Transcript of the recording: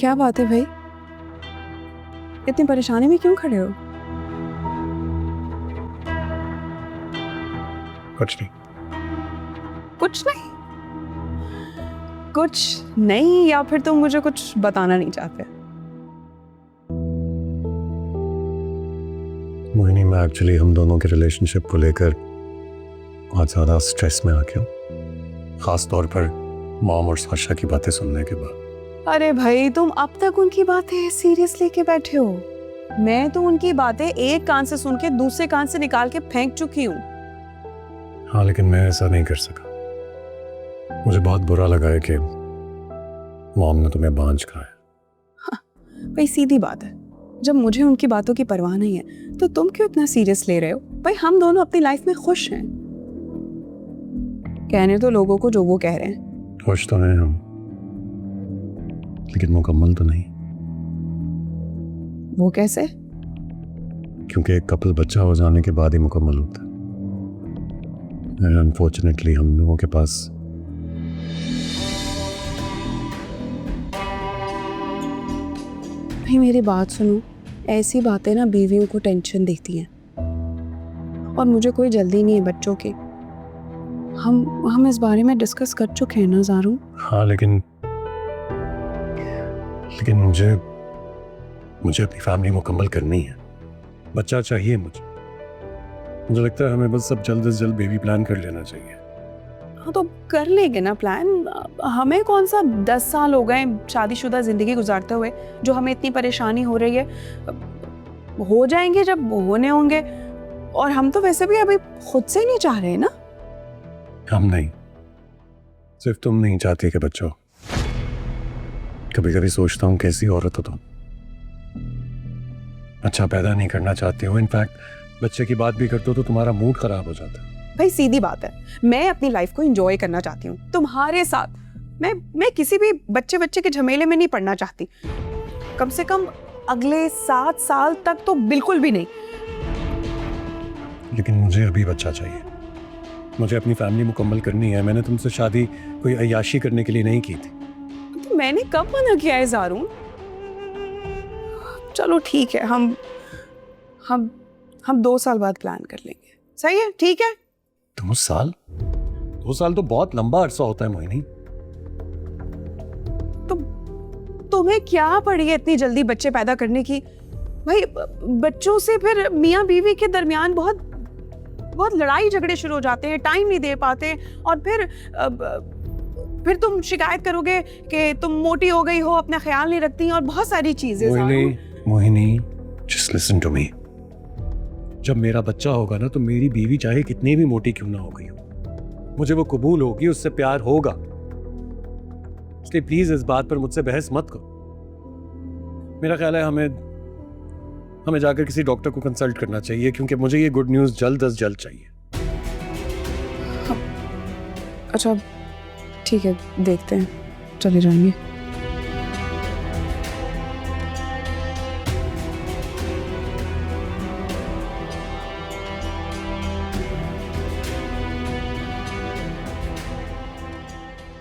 क्या बात है भाई, इतनी परेशानी में क्यों खड़े हो? कुछ नहीं। कुछ नहीं? कुछ नहीं या फिर तुम मुझे कुछ बताना नहीं चाहते? मोहिनी, मैं एक्चुअली हम दोनों के रिलेशनशिप को लेकर बहुत ज़्यादा स्ट्रेस में आ गया हूँ, ख़ास तौर पर मॉम और साशा की बातें सुनने के बाद। अरे भाई, तुम अब तक उनकी बातें सीरियस लेके बैठे हो? मैं तो उनकी बातें एक कान से सुन के दूसरे कान से निकाल के फेंक चुकी हूँ। हाँ, लेकिन मैं ऐसा नहीं कर सका। मुझे बहुत बुरा लगा है कि मॉम ने तुम्हें बांझ कहा है। भाई सीधी बात है, जब मुझे उनकी बातों की परवाह नहीं है तो तुम क्यों इतना सीरियस ले रहे हो? भाई हम दोनों अपनी लाइफ में खुश हैं। कहने तो लोगों को जो वो कह रहे हैं। खुश तो हैं हम, लेकिन मुकम्मल तो नहीं। वो कैसे? क्योंकि एक कपल बच्चा हो जाने के बाद ही मुकम्मल होता है। अनफॉर्चुनेटली हम लोगों के पास भाई मेरी बात सुनो, ऐसी बातें ना बीवियों को टेंशन देती हैं, और मुझे कोई जल्दी नहीं है बच्चों की। हम इस बारे में डिस्कस कर चुके हैं ना ज़ारू। हाँ, लेकिन मुझे अपनी फैमिली मुकम्मल करनी है। बच्चा चाहिए मुझे लगता है हमें बस सब जल्द से जल्द बेबी प्लान कर लेना चाहिए। हाँ तो कर लेंगे ना प्लान। हमें कौन सा 10 साल हो गए शादीशुदा जिंदगी गुजारते हुए जो हमें इतनी परेशानी हो रही है। हो जाएंगे जब होने होंगे, और हम तो वैसे भी अभी खुद से ही नहीं चाह रहे ना। हम नहीं, सिर्फ तुम नहीं चाहती कि बच्चा हो। कभी कभी सोचता हूँ कैसी औरत हो तुम, अच्छा पैदा नहीं करना चाहती हो। इनफैक्ट बच्चे की बात भी करते हो तो तुम्हारा मूड खराब हो जाता है। भाई सीधी बात है, मैं अपनी लाइफ को एंजॉय करना चाहती हूँ तुम्हारे साथ। मैं किसी भी बच्चे के झमेले में नहीं पड़ना चाहती, कम से कम अगले 7 साल तक तो बिल्कुल भी नहीं। लेकिन मुझे अभी बच्चा चाहिए, मुझे अपनी फैमिली मुकम्मल करनी है। मैंने तुमसे शादी कोई अय्याशी करने के लिए नहीं की थी। तो मैंने कब मना किया है ज़ारू? चलो ठीक है, हम 2 साल बाद प्लान कर लेंगे। सही है, ठीक है। 2 साल? 2 साल तो बहुत लंबा अरसा होता है मोहिनी। तो तुम्हें क्या पड़ी है इतनी जल्दी बच्चे पैदा करने की? भाई बच्चों से फिर मियाँ बीवी के दरमियान बहुत लड़ाई झगड़े शुरू हो जाते हैं, टाइम नहीं दे पाते, और फिर तुम शिकायत करोगे कि तुम मोटी हो गई हो, अपना ख्याल नहीं रखती, और बहुत सारी चीजें। Mohini, just listen to me. जब मेरा बच्चा होगा ना तो मेरी बीवी चाहे कितनी भी मोटी क्यों ना हो गई हो, मुझे वो कबूल होगी, उससे प्यार होगा। इसलिए प्लीज इस बात पर मुझसे बहस मत करो। मेरा ख्याल है हमें जाकर किसी डॉक्टर को कंसल्ट करना चाहिए, क्योंकि मुझे ये गुड न्यूज़ जल्द से जल्द चाहिए। अच्छा ठीक है, देखते हैं, चले जाएंगे।